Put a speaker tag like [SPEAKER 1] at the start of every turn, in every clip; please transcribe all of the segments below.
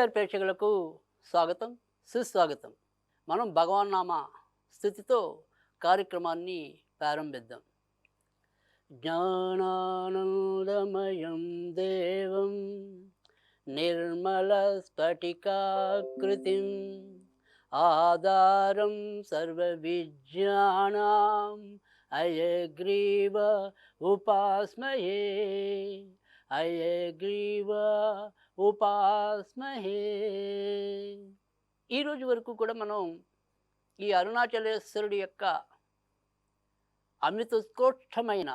[SPEAKER 1] కేవీఆర్ ప్రేక్షకులకు స్వాగతం, సుస్వాగతం. మనం భగవన్నామ స్థుతితో కార్యక్రమాన్ని ప్రారంభిద్దాం. జ్ఞానానందమయం దేవం నిర్మల స్ఫటికాకృతిం ఆధారం సర్వ విజ్ఞానాం అయగ్రీవ ఉపాస్మహే అయగ్రీవ ఉపాస్మహే. ఈరోజు వరకు కూడా మనం ఈ అరుణాచలేశ్వరుడి యొక్క అమితోత్కృష్టమైన,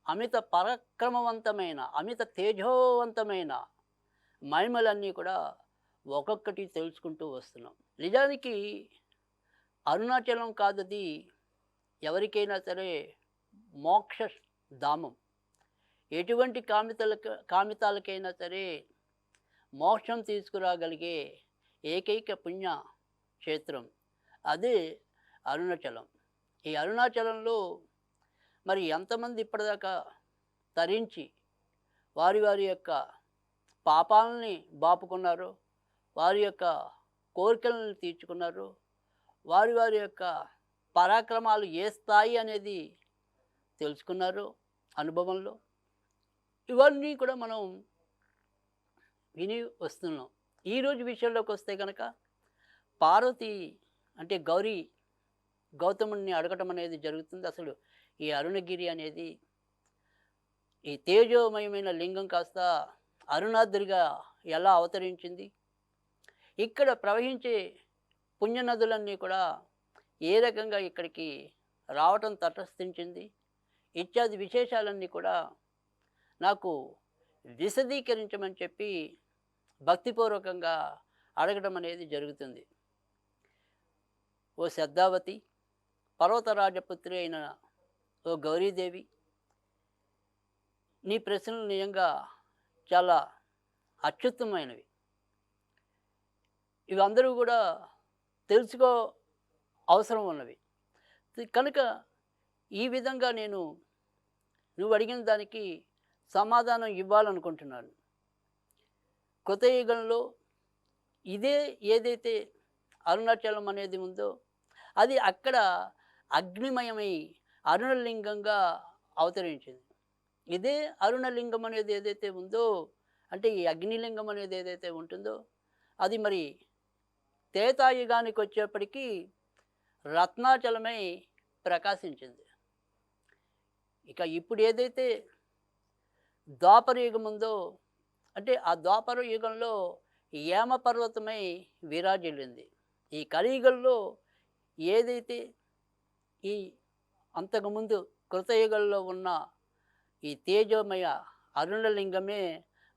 [SPEAKER 1] అమిత పరాక్రమవంతమైన, అమిత తేజోవంతమైన మహిమలన్నీ కూడా ఒక్కొక్కటి తెలుసుకుంటూ వస్తున్నాం. నిజానికి అరుణాచలం కాదది ఎవరికైనా సరే మోక్ష ధామం. ఎటువంటి కామితాలకైనా సరే మోక్షం తీసుకురాగలిగే ఏకైక పుణ్య క్షేత్రం అదే అరుణాచలం. ఈ అరుణాచలంలో మరి ఎంతమంది ఇప్పటిదాకా తరించి వారి వారి యొక్క పాపాలని బాపుకున్నారో, వారి యొక్క కోరికలను తీర్చుకున్నారో, వారి వారి యొక్క పరాక్రమాలు ఏ స్థాయి అనేది తెలుసుకున్నారో అనుభవంలో, ఇవన్నీ కూడా మనం విని వస్తున్నాం. ఈరోజు విషయంలోకి వస్తే కనుక పార్వతి అంటే గౌతముడిని అడగటం అనేది జరుగుతుంది. అసలు ఈ అరుణగిరి అనేది ఈ తేజోమయమైన లింగం కాస్త అరుణాద్రిగా ఎలా అవతరించింది, ఇక్కడ ప్రవహించే పుణ్యనదులన్నీ కూడా ఏ రకంగా ఇక్కడికి రావటం తటస్థించింది ఇత్యాది విశేషాలన్నీ కూడా నాకు విశదీకరించమని చెప్పి భక్తిపూర్వకంగా అడగడం అనేది జరుగుతుంది. ఓ శ్రద్ధావతి, పర్వతరాజపుత్రి అయిన ఓ గౌరీదేవి, నీ ప్రశ్నలు నిజంగా చాలా అత్యుత్తమైనవి. ఇవి అందరూ కూడా తెలుసుకో అవసరం ఉన్నవి కనుక ఈ విధంగా నువ్వు అడిగిన దానికి సమాధానం ఇవ్వాలనుకుంటున్నాను. కృతయుగంలో ఏదైతే అరుణాచలం అనేది ఉందో అది అక్కడ అగ్నిమయమై అరుణలింగంగా అవతరించింది. ఇదే అరుణలింగం అనేది ఏదైతే ఉందో, అంటే ఈ అగ్నిలింగం అనేది ఏదైతే ఉంటుందో అది మరి త్రేతాయుగానికి వచ్చేప్పటికీ రత్నాచలమై ప్రకాశించింది. ఇక ఇప్పుడు ఏదైతే ద్వాపర యుగం ఉందో, అంటే ఆ ద్వాపర యుగంలో యామ పర్వతమై విరాజిల్లింది. ఈ కలియుగంలో ఏదైతే ఈ అంతకుముందు కృతయుగంలో ఉన్న ఈ తేజోమయ అరుణలింగమే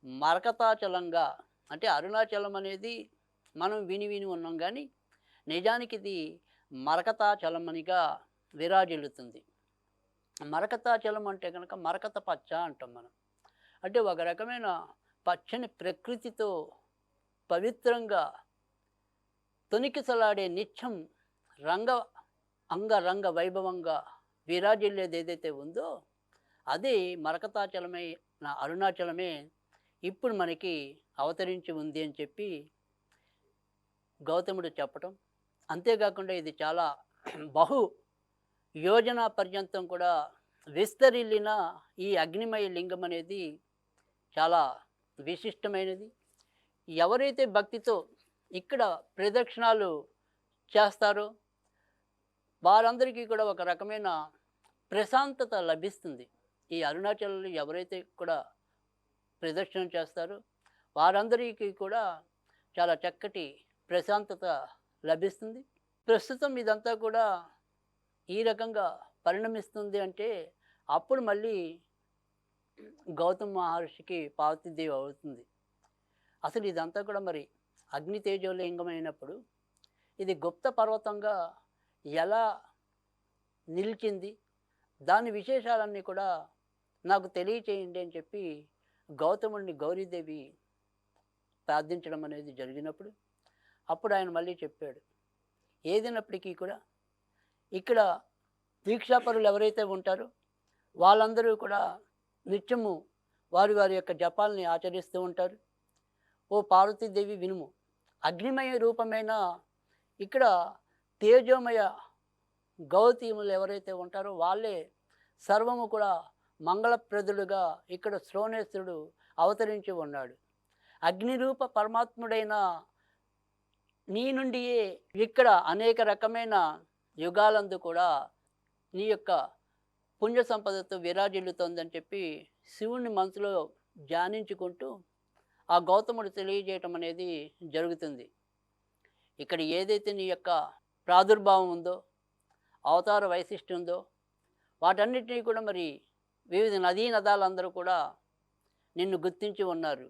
[SPEAKER 1] మరకతాచలంగా, అంటే అరుణాచలం అనేది మనం విని ఉన్నాం, కానీ నిజానికి ఇది మరకతాచలమనిగా విరాజిల్లుతుంది. మరకతాచలం అంటే కనుక మరకత పచ్చ అంటాం మనం. అంటే ఒక రకమైన పచ్చని ప్రకృతితో పవిత్రంగా తొణికిసలాడే నిత్యం అంగరంగ వైభవంగా విరాజిల్లేది ఏదైతే ఉందో అది మరకతాచలమైన అరుణాచలమే ఇప్పుడు మనకి అవతరించి ఉంది అని చెప్పి గౌతముడు చెప్పటం. అంతేకాకుండా ఇది చాలా బహు యోజన పర్యంతం కూడా విస్తరిల్లిన ఈ అగ్నిమయ లింగం అనేది చాలా విశిష్టమైనది. ఎవరైతే భక్తితో ఇక్కడ ప్రదక్షిణాలు చేస్తారో వారందరికీ కూడా ఒక రకమైన ప్రశాంతత లభిస్తుంది. ఈ అరుణాచలంలో ఎవరైతే కూడా ప్రదక్షిణం చేస్తారో వారందరికీ కూడా చాలా చక్కటి ప్రశాంతత లభిస్తుంది. ప్రస్తుతం ఇదంతా కూడా ఈ రకంగా పరిణమిస్తుంది అంటే అప్పుడు మళ్ళీ గౌతమ మహర్షికి పార్వతీదేవి అవుతుంది. అసలు ఇదంతా కూడా మరి అగ్ని తేజోలింగమైనప్పుడు ఇది గుప్త పర్వతంగా ఎలా నిలిచింది, దాని విశేషాలన్నీ కూడా నాకు తెలియచేయండి అని చెప్పి గౌతముడిని గౌరీదేవి ప్రార్థించడం అనేది జరిగినప్పుడు అప్పుడు ఆయన మళ్ళీ చెప్పాడు, ఏదైనప్పటికీ కూడా ఇక్కడ దీక్షాపరులు ఎవరైతే ఉంటారో వాళ్ళందరూ కూడా నిత్యము వారి వారి యొక్క జపాలని ఆచరిస్తూ ఉంటారు. ఓ పార్వతీదేవి వినుము. అగ్నిమయ రూపమైన ఇక్కడ తేజోమయ గౌతీములు ఎవరైతే ఉంటారో వాళ్ళే సర్వము కూడా మంగళప్రదులుగా ఇక్కడ శ్రోణేశ్వరుడు అవతరించి ఉన్నాడు. అగ్నిరూప పరమాత్ముడైన నీ నుండియే ఇక్కడ అనేక రకమైన యుగాలందు కూడా నీ యొక్క పుణ్య సంపదతో విరాజిల్లుతోందని చెప్పి శివుణ్ణి మనసులో ధ్యానించుకుంటూ ఆ గౌతముడు తెలియజేయటం అనేది జరుగుతుంది. ఇక్కడ ఏదైతే నీ యొక్క ప్రాదుర్భావం ఉందో, అవతార వైశిష్ట్యం ఉందో, వాటన్నిటినీ కూడా మరి వివిధ నదీ నదాలందరూ కూడా నిన్ను గుర్తించి ఉన్నారు.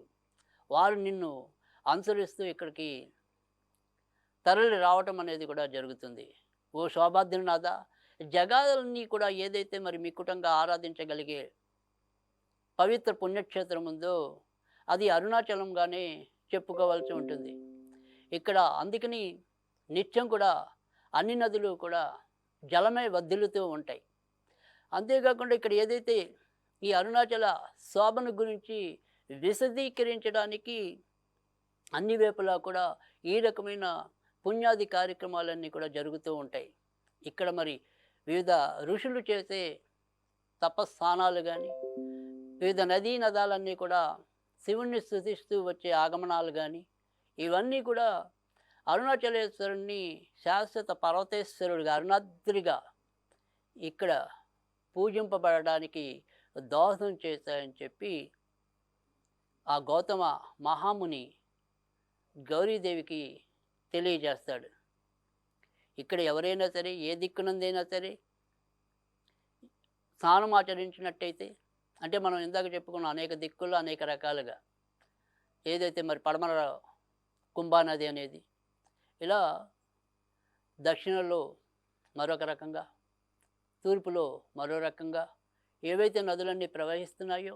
[SPEAKER 1] వారు నిన్ను అనుసరిస్తూ ఇక్కడికి తరలి రావటం అనేది కూడా జరుగుతుంది. ఓ శోభాద్రినాథ, జగాలన్నీ కూడా ఏదైతే మరి మిక్కుటంగా ఆరాధించగలిగే పవిత్ర పుణ్యక్షేత్రం ఉందో అది అరుణాచలంగానే చెప్పుకోవాల్సి ఉంటుంది. ఇక్కడ అందుకని నిత్యం కూడా అన్ని నదులు కూడా జలమై వర్ధిల్లుతూ ఉంటాయి. అంతేకాకుండా ఇక్కడ ఏదైతే ఈ అరుణాచల శోభను గురించి విశదీకరించడానికి అన్ని వైపులా కూడా ఈ రకమైన పుణ్యాది కార్యక్రమాలన్నీ కూడా జరుగుతూ ఉంటాయి. ఇక్కడ మరి వివిధ ఋషులు చేసే తపస్సానాలు కానీ, వివిధ నదీ నదాలన్నీ కూడా శివుణ్ణి స్తుతిస్తూ వచ్చే ఆగమనాలు కానీ, ఇవన్నీ కూడా అరుణాచలేశ్వరుణ్ణి శాశ్వత పర్వతేశ్వరుడిగా అరుణాద్రిగా ఇక్కడ పూజింపబడడానికి దోహదం చేశాయని చెప్పి ఆ గౌతమ మహాముని గౌరీదేవికి తెలియజేస్తాడు. ఇక్కడ ఎవరైనా సరే ఏ దిక్కునందైనా సరే స్నానం ఆచరించినట్టయితే, అంటే మనం ఇందాక చెప్పుకున్న అనేక దిక్కుల్లో అనేక రకాలుగా ఏదైతే మరి పడమర కుంభానది అనేది, ఇలా దక్షిణంలో మరొక రకంగా, తూర్పులో మరో రకంగా ఏవైతే నదులన్నీ ప్రవహిస్తున్నాయో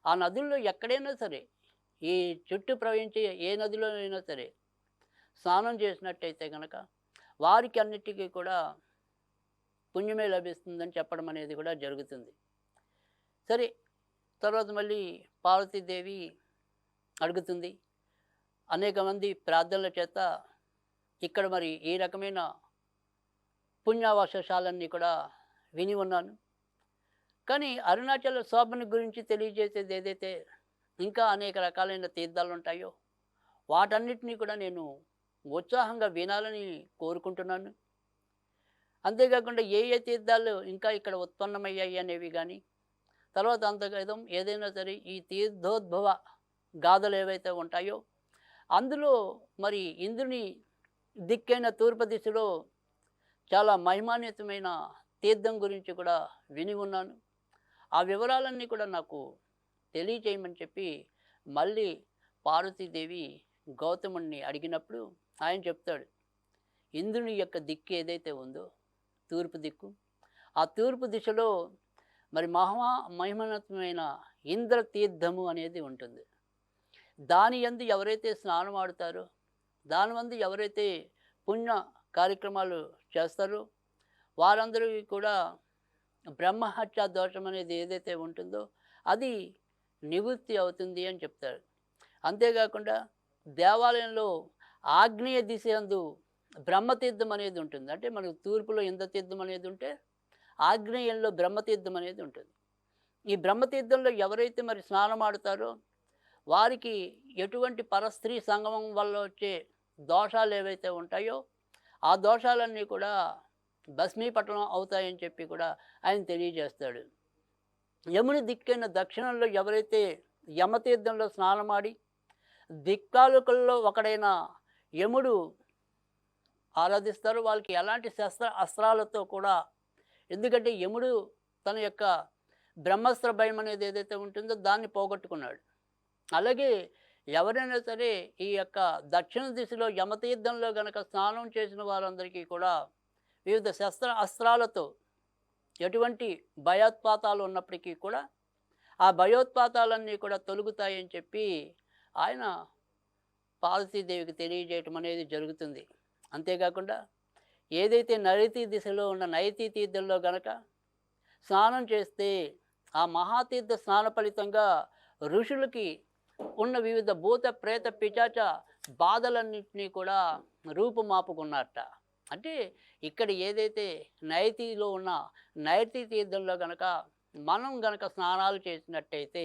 [SPEAKER 1] ఆ నదుల్లో ఎక్కడైనా సరే ఈ చుట్టూ ప్రవహించే ఏ నదిలో అయినా సరే స్నానం చేసినట్టయితే కనుక వారికి అన్నిటికీ కూడా పుణ్యమే లభిస్తుందని చెప్పడం అనేది కూడా జరుగుతుంది. సరే, తర్వాత మళ్ళీ పార్వతీదేవి అడుగుతుంది. అనేక మంది ప్రార్థనల చేత ఇక్కడ మరి ఈ రకమైన పుణ్యావశేషాలన్నీ కూడా విని ఉన్నాను. కానీ అరుణాచల శోభను గురించి తెలియజేసేది ఏదైతే ఇంకా అనేక రకాలైన తీర్థాలు ఉంటాయో వాటన్నిటినీ కూడా నేను ఉత్సాహంగా వినాలని కోరుకుంటున్నాను. అంతేకాకుండా ఏ ఏ తీర్థాలు ఇంకా ఇక్కడ ఉత్పన్నమయ్యాయి అనేవి కానీ, తర్వాత అంతగతం ఏదైనా సరే ఈ తీర్థోద్భవ గాథలు ఏవైతే ఉంటాయో అందులో మరి ఇంద్రుని దిక్కైన తూర్పు దిశలో చాలా మహిమాన్వితమైన తీర్థం గురించి కూడా విని ఉన్నాను. ఆ వివరాలన్నీ కూడా నాకు తెలియచేయమని చెప్పి మళ్ళీ పార్వతీదేవి గౌతముడిని అడిగినప్పుడు ఆయన చెప్తాడు, ఇంద్రుని యొక్క దిక్కు ఏదైతే ఉందో తూర్పు దిక్కు, ఆ తూర్పు దిశలో మరి మహిమోన్నతమైన ఇంద్ర తీర్థము అనేది ఉంటుంది. దాని యందు ఎవరైతే స్నానం ఆడుతారో, దాని యందు ఎవరైతే పుణ్య కార్యక్రమాలు చేస్తారో వారందరికీ కూడా బ్రహ్మహత్య దోషం అనేది ఏదైతే ఉంటుందో అది నివృత్తి అవుతుంది అని చెప్తారు. అంతేకాకుండా దేవాలయంలో ఆగ్నేయ దిశ యందు బ్రహ్మతీర్థం అనేది ఉంటుంది. అంటే మనకు తూర్పులో ఇంద్రతీర్థం అనేది ఉంటే ఆగ్నేయంలో బ్రహ్మతీర్థం అనేది ఉంటుంది. ఈ బ్రహ్మతీర్థంలో ఎవరైతే మరి స్నానం ఆడుతారో వారికి ఎటువంటి పరస్త్రీ సంగమం వల్ల వచ్చే దోషాలు ఏవైతే ఉంటాయో ఆ దోషాలన్నీ కూడా భస్మీపట్నం అవుతాయని చెప్పి కూడా ఆయన తెలియజేస్తాడు. యముని దిక్కైన దక్షిణంలో ఎవరైతే యమతీర్థంలో స్నానమాడి దిక్పాలకుల్లో ఒకడైన యముడు ఆరాధిస్తారో వాళ్ళకి ఎలాంటి అస్త్రాలతో కూడా, ఎందుకంటే యముడు తన యొక్క బ్రహ్మాస్త్ర భయం అనేది ఏదైతే ఉంటుందో దాన్ని పోగొట్టుకున్నాడు. అలాగే ఎవరైనా సరే ఈ యొక్క దక్షిణ దిశలో యమతీర్థంలో గనక స్నానం చేసిన వారందరికీ కూడా వివిధ అస్త్రాలతో ఎటువంటి భయోత్పాతాలు ఉన్నప్పటికీ కూడా ఆ భయోత్పాతాలన్నీ కూడా తొలగుతాయని చెప్పి ఆయన పార్వతీదేవికి తెలియజేయటం అనేది జరుగుతుంది. అంతేకాకుండా ఏదైతే నైరుతి దిశలో ఉన్న నైరుతి తీర్థంలో గనక స్నానం చేస్తే ఆ మహాతీర్థ స్నాన ఫలితంగా ఋషులకి ఉన్న వివిధ భూత ప్రేత పిశాచ బాధలన్నింటినీ కూడా రూపుమాపుకున్నట్ట. అంటే ఇక్కడ ఏదైతే నైతిలో ఉన్న నైతి తీర్థంలో గనక మనం గనక స్నానాలు చేసినట్టయితే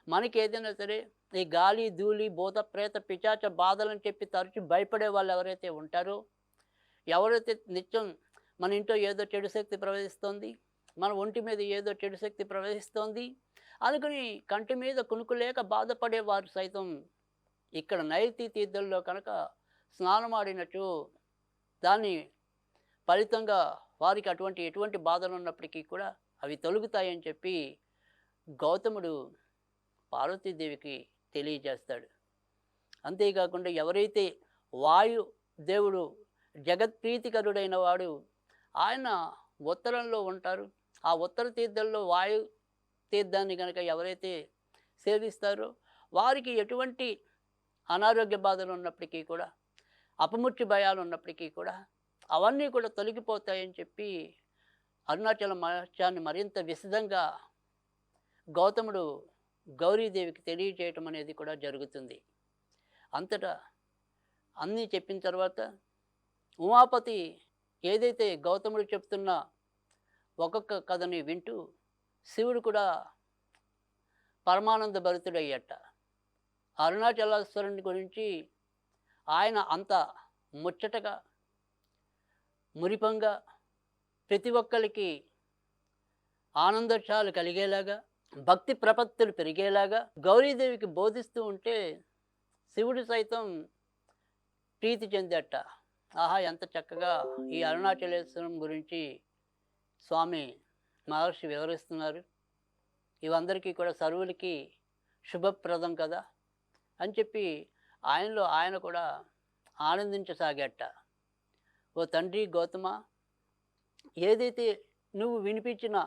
[SPEAKER 1] మనకి ఏదైనా సరే ఈ గాలి ధూళి భూత ప్రేత పిశాచ బాధలని చెప్పి తరచు భయపడే వాళ్ళు ఎవరైతే ఉంటారో, ఎవరైతే నిత్యం మన ఇంట్లో ఏదో చెడు శక్తి ప్రవేశిస్తోంది, మన ఒంటి మీద ఏదో చెడు శక్తి ప్రవేశిస్తోంది అనుకుని కంటి మీద కునుకు లేక బాధపడేవారు సైతం ఇక్కడ నైతి తీర్థంలో కనుక స్నానమాడినచో దాని ఫలితంగా వారికి ఎటువంటి బాధలు ఉన్నప్పటికీ కూడా అవి తొలగుతాయని చెప్పి గౌతముడు పార్వతీదేవికి తెలియజేస్తాడు. అంతేకాకుండా ఎవరైతే వాయు దేవుడు జగత్ప్రీతికరుడైన వాడు ఆయన ఉత్తరంలో ఉంటారు. ఆ ఉత్తర తీర్థంలో వాయు తీర్థాన్ని కనుక ఎవరైతే సేవిస్తారో వారికి ఎటువంటి అనారోగ్య బాధలు ఉన్నప్పటికీ కూడా, అపమృత్యు భయాలు ఉన్నప్పటికీ కూడా అవన్నీ కూడా తొలగిపోతాయని చెప్పి అరుణాచల మహత్యాన్ని మరింత విశదంగా గౌతముడు గౌరీదేవికి తెలియజేయటం అనేది కూడా జరుగుతుంది. అంతటా అన్నీ చెప్పిన తర్వాత ఉమాపతి ఏదైతే గౌతముడు చెప్తున్న ఒక్కొక్క కథని వింటూ శివుడు కూడా పరమానంద భరితుడయ్యట. అరుణాచలేశ్వరుని గురించి ఆయన అంత ముచ్చటగా మురిపంగా ప్రతి ఒక్కరికి ఆనందోత్సాహాలు కలిగేలాగా భక్తి ప్రపత్తులు పెరిగేలాగా గౌరీదేవికి బోధిస్తూ ఉంటే శివుడు సైతం ప్రీతి చెందట. ఆహా, ఎంత చక్కగా ఈ అరుణాచలేశ్వరం గురించి స్వామి మహర్షి వివరిస్తున్నారు, ఇవందరికీ కూడా సర్వులకి శుభప్రదం కదా అని చెప్పి ఆయన కూడా ఆనందించసాగట. ఓ తండ్రి గౌతమ, ఏదైతే నువ్వు వినిపించిన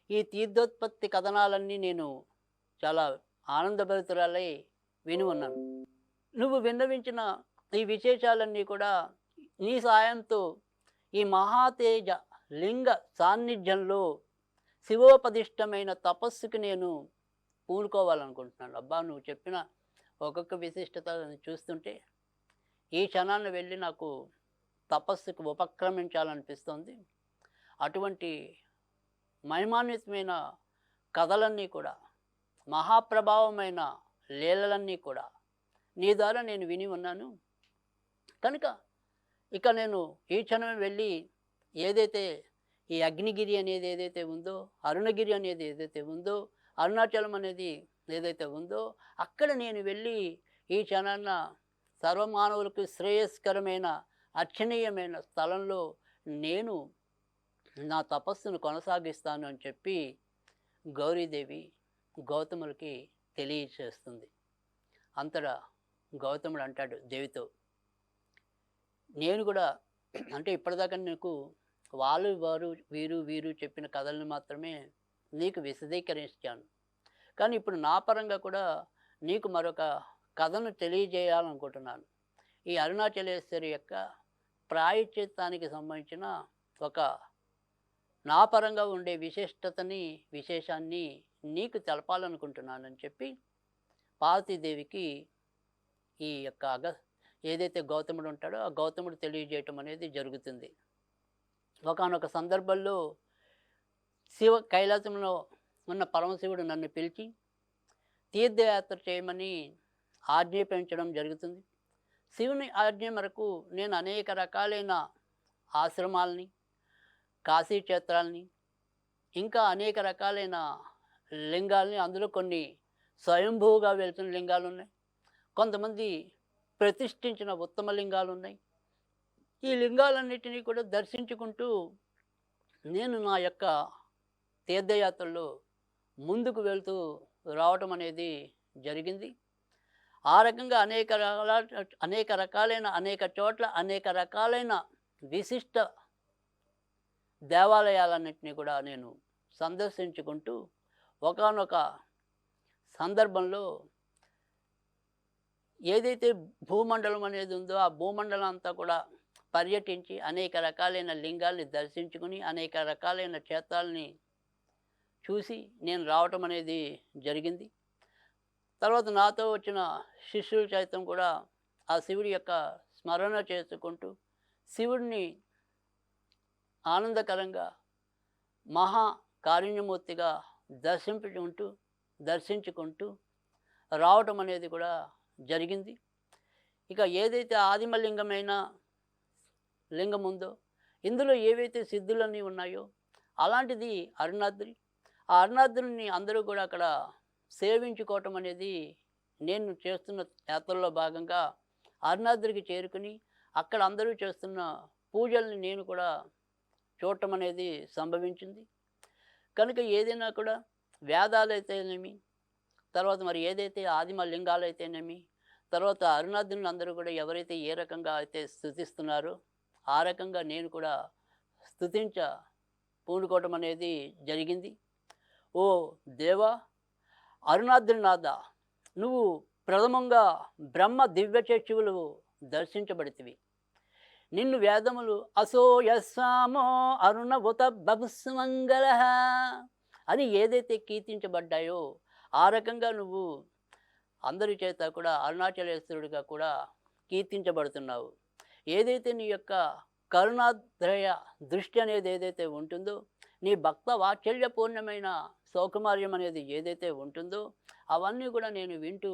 [SPEAKER 1] ఈ తీర్థోత్పత్తి కథనాలన్నీ నేను చాలా ఆనందభరితురాలై విని ఉన్నాను. నువ్వు విన్నవించిన ఈ విశేషాలన్నీ కూడా నీ సాయంతో ఈ మహాతేజ లింగ సాన్నిధ్యంలో శివోపదిష్టమైన తపస్సుకి నేను పూనుకోవాలనుకుంటున్నాను. అబ్బా, నువ్వు చెప్పిన ఒక్కొక్క విశిష్టత చూస్తుంటే ఈ క్షణాన్ని వెళ్ళి నాకు తపస్సుకు ఉపక్రమించాలనిపిస్తుంది. అటువంటి మహిమాన్వితమైన కథలన్నీ కూడా, మహాప్రభావమైన లీలలన్నీ కూడా నీ ద్వారా నేను విని ఉన్నాను కనుక ఇక నేను ఈ క్షణమే వెళ్ళి ఏదైతే ఈ అగ్నిగిరి అనేది ఏదైతే ఉందో, అరుణగిరి అనేది ఏదైతే ఉందో, అరుణాచలం అనేది ఏదైతే ఉందో అక్కడ నేను వెళ్ళి ఈ క్షణాన్న సర్వమానవులకు శ్రేయస్కరమైన అర్చనీయమైన స్థలంలో నేను నా తపస్సును కొనసాగిస్తాను అని చెప్పి గౌరీదేవి గౌతములకి తెలియచేస్తుంది. అంతటా గౌతముడు అంటాడు దేవితో, నేను కూడా అంటే ఇప్పటిదాకా నీకు వాళ్ళు వారు వీరు చెప్పిన కథలను మాత్రమే నీకు విశదీకరించాను, కానీ ఇప్పుడు నా పరంగా కూడా నీకు మరొక కథను తెలియజేయాలనుకుంటున్నాను. ఈ అరుణాచలేశ్వరి యొక్క ప్రాయశ్చిత్తానికి సంబంధించిన ఒక నా పరంగా ఉండే విశేషాన్ని నీకు తెలపాలనుకుంటున్నానని చెప్పి పార్వతీదేవికి ఈ యొక్క ఏదైతే గౌతముడు ఉంటాడో ఆ గౌతముడు తెలియజేయటం అనేది జరుగుతుంది. ఒకానొక సందర్భంలో కైలాసంలో ఉన్న పరమశివుడు నన్ను పిలిచి తీర్థయాత్ర చేయమని ఆజ్ఞాపించడం జరుగుతుంది. శివుని ఆజ్ఞ మేరకు నేను అనేక రకాలైన ఆశ్రమాలని, కాశీ క్షేత్రాలని, ఇంకా అనేక రకాలైన లింగాలని, అందులో కొన్ని స్వయంభూగా వెళ్తున్న లింగాలు ఉన్నాయి, కొంతమంది ప్రతిష్ఠించిన ఉత్తమ లింగాలు ఉన్నాయి. ఈ లింగాలన్నిటినీ కూడా దర్శించుకుంటూ నేను నా యొక్క తీర్థయాత్రలో ముందుకు వెళ్తూ రావటం అనేది జరిగింది. ఆ రకంగా అనేక రకాలైన అనేక చోట్ల అనేక రకాలైన విశిష్ట దేవాలయాలన్నింటినీ కూడా నేను సందర్శించుకుంటూ ఒకానొక సందర్భంలో ఏదైతే భూమండలం అనేది ఉందో ఆ భూమండలం అంతా కూడా పర్యటించి అనేక రకాలైన లింగాల్ని దర్శించుకుని అనేక రకాలైన క్షేత్రాలని చూసి నేను రావటం అనేది జరిగింది. తర్వాత నాతో వచ్చిన శిష్యులు సైతం కూడా ఆ శివుడి యొక్క స్మరణ చేసుకుంటూ శివుడిని ఆనందకరంగా మహా కారుణ్యమూర్తిగా దర్శించుకుంటూ దర్శించుకుంటూ రావటం అనేది కూడా జరిగింది. ఇక ఏదైతే ఆదిమలింగమైన లింగం ఉందో, ఇందులో ఏవైతే సిద్ధులన్నీ ఉన్నాయో అలాంటిది అరుణాద్రి. ఆ అరుణాద్రిని అందరూ కూడా అక్కడ సేవించుకోవటం అనేది నేను చేస్తున్న యాత్రలో భాగంగా అరుణాద్రికి చేరుకుని అక్కడ అందరూ చేస్తున్న పూజల్ని నేను కూడా చూడటం అనేది సంభవించింది. కనుక ఏదైనా కూడా వేదాలైతేనేమి, తర్వాత మరి ఏదైతే ఆదిమ లింగాలైతేనేమి, తర్వాత అరుణాద్రిని అందరూ కూడా ఎవరైతే ఏ రకంగా అయితే స్తుతిస్తున్నారో ఆ రకంగా నేను కూడా స్తుతించ పూనుకోవటం అనేది జరిగింది. ఓ దేవా, అరుణాద్రినాథ, నువ్వు ప్రథమంగా బ్రహ్మ దివ్యచక్షువులు దర్శించబడితివి. నిన్ను వేదములు అసోయస్సామో అరుణభుత బభుస్మంగళ అని ఏదైతే కీర్తించబడ్డాయో ఆ రకంగా నువ్వు అందరి చేత కూడా అరుణాచలేశ్వరుడిగా కూడా కీర్తించబడుతున్నావు. ఏదైతే నీ యొక్క కరుణాద్రయ దృష్టి అనేది ఏదైతే ఉంటుందో, నీ భక్త వాత్సల్యపూర్ణమైన సౌకుమార్యం అనేది ఏదైతే ఉంటుందో అవన్నీ కూడా నేను వింటూ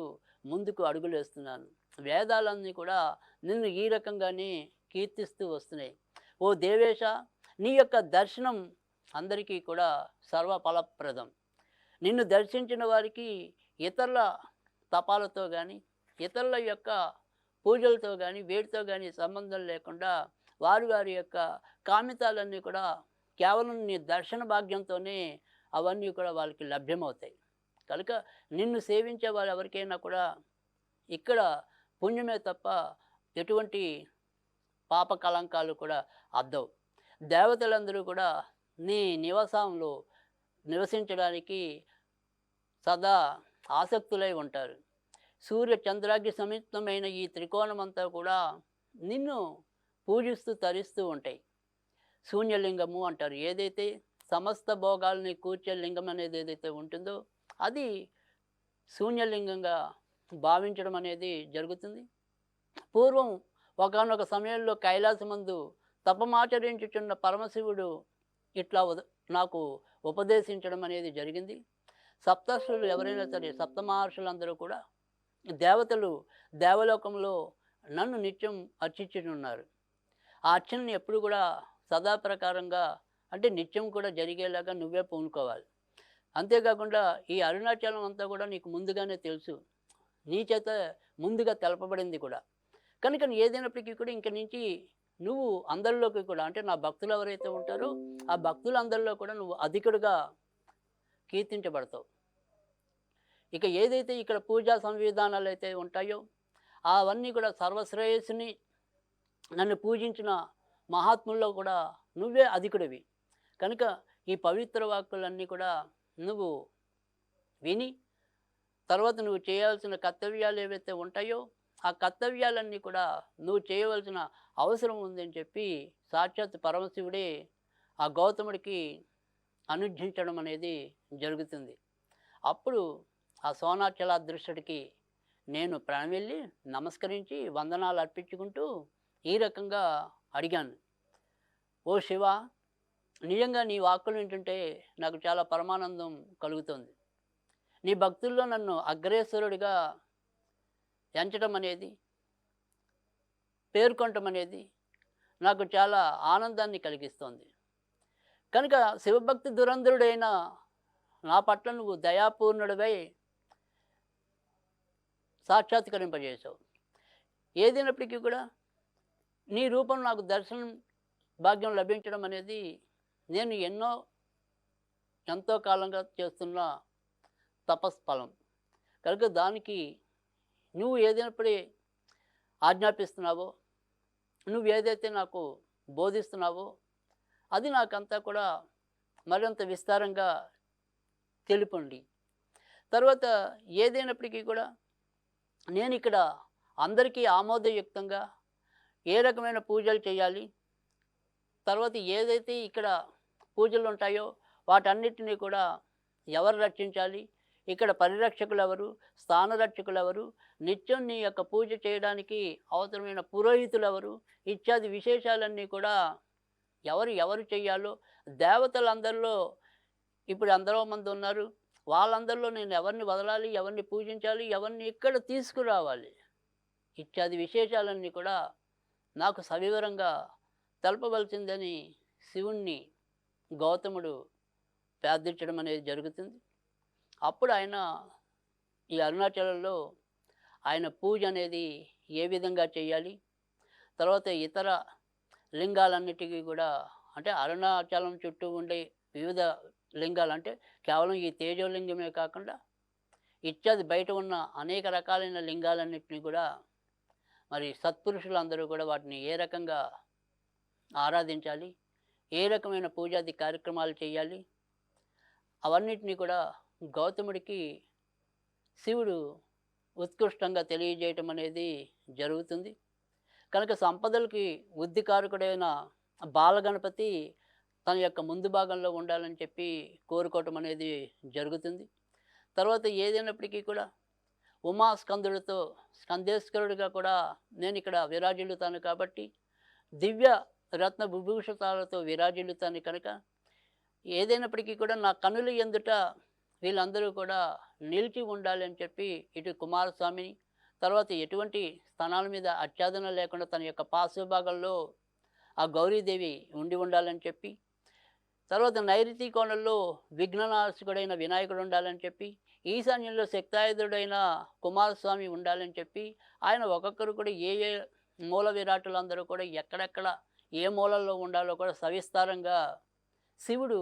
[SPEAKER 1] ముందుకు అడుగులేస్తున్నాను. వేదాలన్నీ కూడా నిన్ను ఈ రకంగానే కీర్తిస్తూ వస్తున్నాయి. ఓ దేవేశ, నీ యొక్క దర్శనం అందరికీ కూడా సర్వఫలప్రదం. నిన్ను దర్శించిన వారికి ఇతరుల తపాలతో కానీ, ఇతరుల యొక్క పూజలతో కానీ, వేటితో కానీ సంబంధం లేకుండా వారి వారి యొక్క కామితాలన్నీ కూడా కేవలం నీ దర్శన భాగ్యంతోనే అవన్నీ కూడా వాళ్ళకి లభ్యమవుతాయి. కనుక నిన్ను సేవించే వారు ఎవరికైనా కూడా ఇక్కడ పుణ్యమే తప్ప ఎటువంటి పాప కలంకాలు కూడా అద్దవు. దేవతలందరూ కూడా నీ నివాసంలో నివసించడానికి సదా ఆసక్తులై ఉంటారు. సూర్య చంద్రాగ్ని సమితమైన ఈ త్రికోణమంతా కూడా నిన్ను పూజిస్తూ తరిస్తూ ఉంటాయి. శూన్యలింగము అంటారు. ఏదైతే సమస్త భోగాల్ని కూర్చే లింగం అనేది ఏదైతే ఉంటుందో అది శూన్యలింగంగా భావించడం అనేది జరుగుతుంది. పూర్వం ఒకానొక సమయంలో కైలాసమందు తపమాచరించుచున్న పరమశివుడు ఇట్లా నాకు ఉపదేశించడం అనేది జరిగింది. సప్తర్షులు ఎవరైనా సరే, సప్తమహర్షులందరూ కూడా దేవతలు దేవలోకంలో నన్ను నిత్యం అర్చించుచున్నారు. ఆ అర్చనని ఎప్పుడు కూడా సదాప్రకారంగా అంటే నిత్యం కూడా జరిగేలాగా నువ్వే పూనుకోవాలి. అంతేకాకుండా ఈ అరుణాచలం అంతా కూడా నీకు ముందుగానే తెలుసు. నీ చేత ముందుగా తెలపబడింది కూడా. కనుక ఏదైనప్పటికీ కూడా ఇంక నుంచి నువ్వు అందరిలోకి కూడా అంటే నా భక్తులు ఎవరైతే ఉంటారో ఆ భక్తులందరిలో కూడా నువ్వు అధికుడిగా కీర్తించబడతావు. ఇక ఏదైతే ఇక్కడ పూజా సంవిధానాలు అయితే ఉంటాయో అవన్నీ కూడా సర్వశ్రేయస్సుని నన్ను పూజించిన మహాత్ముల్లో కూడా నువ్వే అధికుడివి. కనుక ఈ పవిత్ర వాక్కులన్నీ కూడా నువ్వు విని తర్వాత నువ్వు చేయాల్సిన కర్తవ్యాలు ఏవైతే ఉంటాయో ఆ కర్తవ్యాలన్నీ కూడా నువ్వు చేయవలసిన అవసరం ఉందని చెప్పి సాక్షాత్ పరమశివుడే ఆ గౌతముడికి అనుజ్ఞించడం అనేది జరుగుతుంది. అప్పుడు ఆ సోనాచలాదృష్టుడికి నేను ప్రణమిల్లి నమస్కరించి వందనాలు అర్పించుకుంటూ ఈ రకంగా అడిగాను. ఓ శివ, నిజంగా నీ వాక్కులు వింటుంటే నాకు చాలా పరమానందం కలుగుతుంది. నీ భక్తుల్లో నన్ను అగ్రేశ్వరుడిగా ఎంచడం అనేది, పేర్కొనటం అనేది నాకు చాలా ఆనందాన్ని కలిగిస్తోంది. కనుక శివభక్తి దురంధరుడైన నా పట్ల నువ్వు దయాపూర్ణుడివై సాక్షాత్కరింపజేశావు. ఏదైనప్పటికీ కూడా నీ రూపం నాకు దర్శనం భాగ్యం లభించడం అనేది నేను ఎంతో కాలంగా చేస్తున్న తపస్ఫలం. కనుక దానికి నువ్వు ఏదైనప్పుడే ఆజ్ఞాపిస్తున్నావో, నువ్వు ఏదైతే నాకు బోధిస్తున్నావో అది నాకంతా కూడా మరింత విస్తారంగా తెలుపండి. తర్వాత ఏదైనప్పటికీ కూడా నేను ఇక్కడ అందరికీ ఆమోదయుక్తంగా ఏ రకమైన పూజలు చేయాలి, తర్వాత ఏదైతే ఇక్కడ పూజలు ఉంటాయో వాటన్నిటినీ కూడా ఎవరు రక్షించాలి, ఇక్కడ పరిరక్షకులెవరు, స్థానరక్షకులెవరు, నిత్యం నీ యొక్క పూజ చేయడానికి అవసరమైన పురోహితులెవరు, ఇత్యాది విశేషాలన్నీ కూడా ఎవరు ఎవరు చెయ్యాలో, దేవతలందరిలో ఇప్పుడు ఎందరో మంది ఉన్నారు. వాళ్ళందరిలో నేను ఎవరిని వదలాలి, ఎవరిని పూజించాలి, ఎవరిని ఇక్కడ తీసుకురావాలి, ఇత్యాది విశేషాలన్నీ కూడా నాకు సవివరంగా తెలపవలసిందని శివుణ్ణి గౌతముడు ప్రార్థించడం అనేది జరుగుతుంది. అప్పుడు ఆయన ఈ అరుణాచలంలో ఆయన పూజ అనేది ఏ విధంగా చేయాలి, తర్వాత ఇతర లింగాలన్నిటికీ కూడా అంటే అరుణాచలం చుట్టూ ఉండే వివిధ లింగాలు అంటే కేవలం ఈ తేజోలింగమే కాకుండా ఇత్యాది బయట ఉన్న అనేక రకాలైన లింగాలన్నింటినీ కూడా మరి సత్పురుషులందరూ కూడా వాటిని ఏ రకంగా ఆరాధించాలి, ఏ రకమైన పూజాది కార్యక్రమాలు చేయాలి, అవన్నిటినీ కూడా గౌతముడికి శివుడు ఉత్కృష్టంగా తెలియజేయటం అనేది జరుగుతుంది. కనుక సంపదలకి వృద్ధికారకుడైన బాలగణపతి తన యొక్క ముందు భాగంలో ఉండాలని చెప్పి కోరుకోవటం అనేది జరుగుతుంది. తర్వాత ఏదైనప్పటికీ కూడా ఉమా స్కందుడితో స్కందేశ్వరుడిగా కూడా నేను ఇక్కడ విరాజిల్లుతాను కాబట్టి దివ్య రత్న విభూషితాలతో విరాజిల్లుతాను కనుక ఏదైనప్పటికీ కూడా నా కనుల ఎదుట వీళ్ళందరూ కూడా నిలిచి ఉండాలి అని చెప్పి ఇటు కుమారస్వామిని, తర్వాత ఎటువంటి స్థానాల మీద ఆచ్ఛాదన లేకుండా తన యొక్క పార్శ్వభాగంలో ఆ గౌరీదేవి ఉండి ఉండాలని చెప్పి, తర్వాత నైరుతి కోణంలో విఘ్ననాశకుడైన వినాయకుడు ఉండాలని చెప్పి, ఈశాన్యంలో శక్తాయుధుడైన కుమారస్వామి ఉండాలని చెప్పి, ఆయన ఒక్కొక్కరు కూడా ఏ ఏ మూల విరాటులందరూ కూడా ఎక్కడెక్కడ ఏ మూలల్లో ఉండాలో కూడా సవిస్తారంగా శివుడు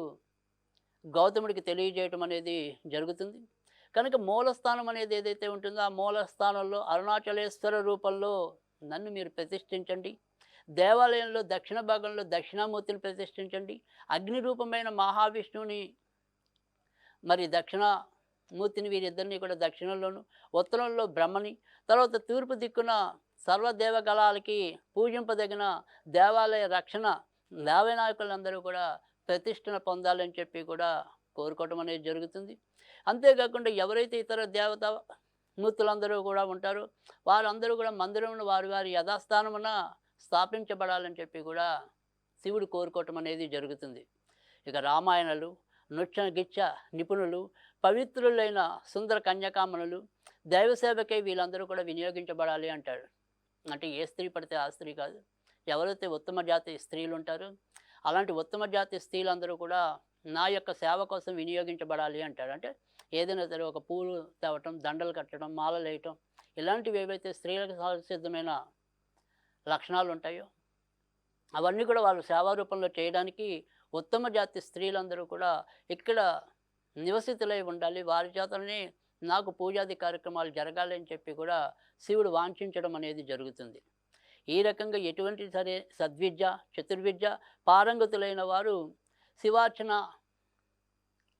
[SPEAKER 1] గౌతముడికి తెలియజేయటం అనేది జరుగుతుంది. కనుక మూలస్థానం అనేది ఏదైతే ఉంటుందో ఆ మూలస్థానంలో అరుణాచలేశ్వర రూపంలో నన్ను మీరు ప్రతిష్ఠించండి. దేవాలయంలో దక్షిణ భాగంలో దక్షిణామూర్తిని ప్రతిష్ఠించండి. అగ్ని రూపమైన మహావిష్ణువుని మరి దక్షిణామూర్తిని వీరిద్దరిని కూడా దక్షిణంలోను, ఉత్తరంలో బ్రహ్మని, తర్వాత తూర్పు దిక్కున సర్వదేవగళాలకి పూజింపదగిన దేవాలయ రక్షణ దేవనాయకులందరూ కూడా ప్రతిష్టన పొందాలని చెప్పి కూడా కోరుకోవటం అనేది జరుగుతుంది. అంతేకాకుండా ఎవరైతే ఇతర దేవత మూర్తులందరూ కూడా ఉంటారో వారందరూ కూడా మందిరమును వారి వారి యథాస్థానమున స్థాపించబడాలని చెప్పి కూడా శివుడు కోరుకోవటం అనేది జరుగుతుంది. ఇక రామాయణలు, నృత్య గిచ్చ నిపుణులు, పవిత్రులైన సుందర కన్యకామణులు దైవసేవకై వీళ్ళందరూ కూడా వినియోగించబడాలి అంటాడు. అంటే ఏ స్త్రీ పడితే ఆ స్త్రీ కాదు, ఎవరైతే ఉత్తమ జాతి స్త్రీలు ఉంటారో అలాంటి ఉత్తమ జాతి స్త్రీలందరూ కూడా నా యొక్క సేవ కోసం వినియోగించబడాలి అంటాడు. అంటే ఏదైనా సరే ఒక పూలు తేవటం, దండలు కట్టడం, మాలలు వేయటం, ఇలాంటివి ఏవైతే స్త్రీలకు సహజసిద్ధమైన లక్షణాలు ఉంటాయో అవన్నీ కూడా వాళ్ళు సేవా రూపంలో చేయడానికి ఉత్తమ జాతి స్త్రీలందరూ కూడా ఇక్కడ నివసితులై ఉండాలి, వారి చేతనే నాకు పూజాది కార్యక్రమాలు జరగాలి అని చెప్పి కూడా శివుడు వాంఛించడం అనేది జరుగుతుంది. ఈ రకంగా ఎటువంటి సరే సద్విద్య, చతుర్విద్య పారంగతులైన వారు శివార్చన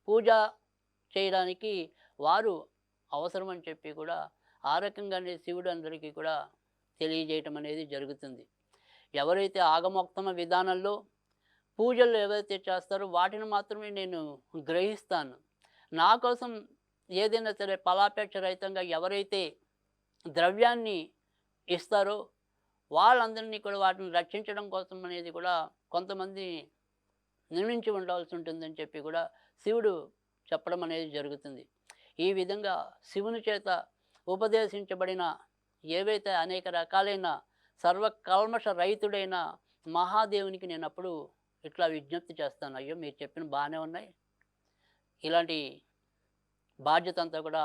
[SPEAKER 1] పూజ చేయడానికి వారు అవసరం అని చెప్పి కూడా ఆ రకంగానే శివుడు అందరికీ కూడా తెలియజేయటం అనేది జరుగుతుంది. ఎవరైతే ఆగమోక్తమ విధానంలో పూజలు ఏవైతే చేస్తారో వాటిని మాత్రమే నేను గ్రహిస్తాను. నా కోసం ఏదైనా సరే ఫలాపేక్ష రహితంగా ఎవరైతే ద్రవ్యాన్ని ఇస్తారో వాళ్ళందరినీ కూడా వాటిని రక్షించడం కోసం అనేది కూడా కొంతమంది నిర్మించి ఉండాల్సి ఉంటుందని చెప్పి కూడా శివుడు చెప్పడం అనేది జరుగుతుంది. ఈ విధంగా శివుని చేత ఉపదేశించబడిన ఏవైతే అనేక రకాలైన సర్వకల్మష రహితుడైన మహాదేవునికి నేను అప్పుడు ఇట్లా విజ్ఞప్తి చేస్తాను, అయ్యో మీరు చెప్పిన బాగానే ఉన్నాయి, ఇలాంటి బాధ్యత అంతా కూడా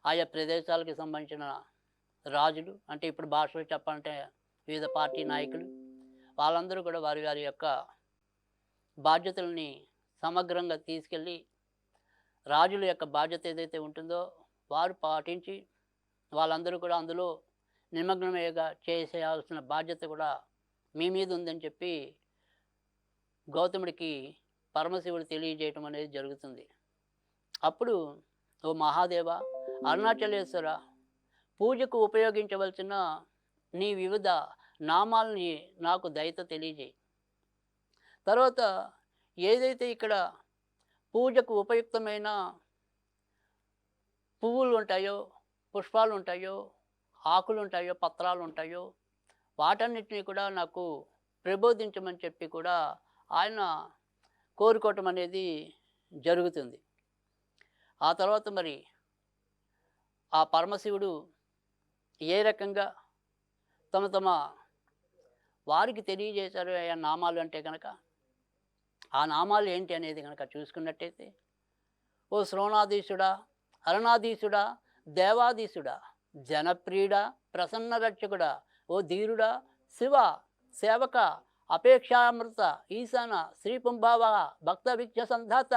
[SPEAKER 1] ఆయా ప్రదేశాలకు సంబంధించిన రాజులు, అంటే ఇప్పుడు భాషలో చెప్పాలంటే వివిధ పార్టీ నాయకులు, వాళ్ళందరూ కూడా వారి వారి యొక్క బాధ్యతల్ని సమగ్రంగా తీసుకెళ్ళి రాజుల యొక్క బాధ్యత ఏదైతే ఉంటుందో వారు పాటించి వాళ్ళందరూ కూడా అందులో నిమగ్నమయ్యేగా చేసేయాల్సిన బాధ్యత కూడా మీ మీద ఉందని చెప్పి గౌతముడికి పరమశివుడు తెలియజేయటం అనేది జరుగుతుంది. అప్పుడు ఓ మహాదేవ, అరుణాచలేశ్వర, పూజకు ఉపయోగించవలసిన నీ వివిధ నామాలని నాకు దయతో తెలియజేయి. తర్వాత ఏదైతే ఇక్కడ పూజకు ఉపయుక్తమైన పువ్వులు ఉంటాయో, పుష్పాలు ఉంటాయో, ఆకులు ఉంటాయో, పత్రాలు ఉంటాయో, వాటన్నిటిని కూడా నాకు ప్రబోధించమని చెప్పి కూడా ఆయన కోరుకోవటం అనేది జరుగుతుంది. ఆ తర్వాత మరి ఆ పరమశివుడు ఏ రకంగా తమ తమ వారికి తెలియజేశారు ఆ నామాలు అంటే గనక, ఆ నామాలు ఏంటి అనేది గనక చూసుకున్నట్టయితే, ఓ శ్రోణాధీశుడా, అరుణాధీశుడా, దేవాధీశుడా, జనప్రియుడా, ప్రసన్న రక్షకుడా, ఓ ధీరుడా, శివ, సేవక, అపేక్షామృత, ఈశాన, శ్రీపుంభావ, భక్త విక్ష సంధాత,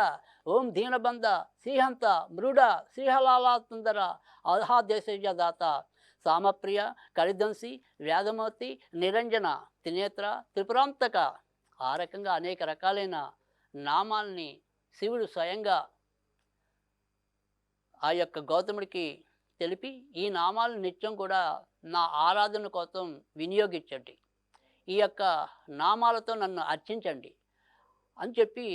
[SPEAKER 1] ఓం దీనబంధ, శ్రీహంత, మృడ, శ్రీహలాలాతుందర, అహాదేశజదాత, సామప్రియ, కరిదంసి, వేదమూర్తి, నిరంజన, త్రినేత్ర, త్రిపురాంతక, ఆ రకంగా అనేక రకాలైన నామాల్ని శివుడు స్వయంగా ఆ యొక్క గౌతముడికి తెలిపి, ఈ నామాలు నిత్యం కూడా నా ఆరాధన కోసం వినియోగించండి, ఈ యొక్క నామాలతో నన్ను అర్చించండి అని చెప్పి,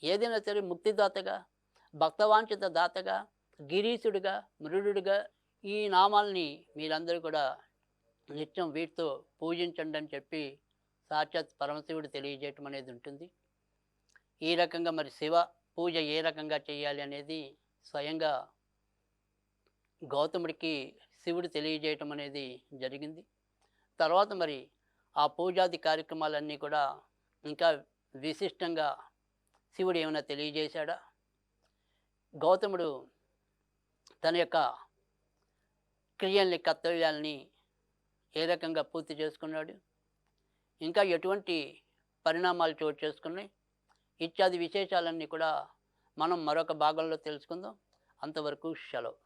[SPEAKER 1] ఏదైనా సరే ముక్తిదాతగా, భక్తవాంఛిత దాతగా, గిరీశుడిగా, మృడుడిగా ఈ నామాల్ని మీరందరూ కూడా నిత్యం వీటితో పూజించండి అని చెప్పి సాక్షాత్ పరమశివుడు తెలియజేయటం అనేది ఉంటుంది. ఈ రకంగా మరి శివ పూజ ఏ రకంగా చేయాలి అనేది స్వయంగా గౌతముడికి శివుడు తెలియజేయటం అనేది జరిగింది. తర్వాత మరి ఆ పూజాది కార్యక్రమాలన్నీ కూడా ఇంకా విశిష్టంగా శివుడు ఏమైనా తెలియజేశాడా, గౌతముడు తన యొక్క క్రియల్ని, కర్తవ్యాల్ని ఏ రకంగా పూర్తి చేసుకున్నాడు, ఇంకా ఎటువంటి పరిణామాలు చోటు చేసుకున్నాయి, ఇత్యాది విశేషాలన్నీ కూడా మనం మరొక భాగంలో తెలుసుకుందాం. అంతవరకు సెలవు.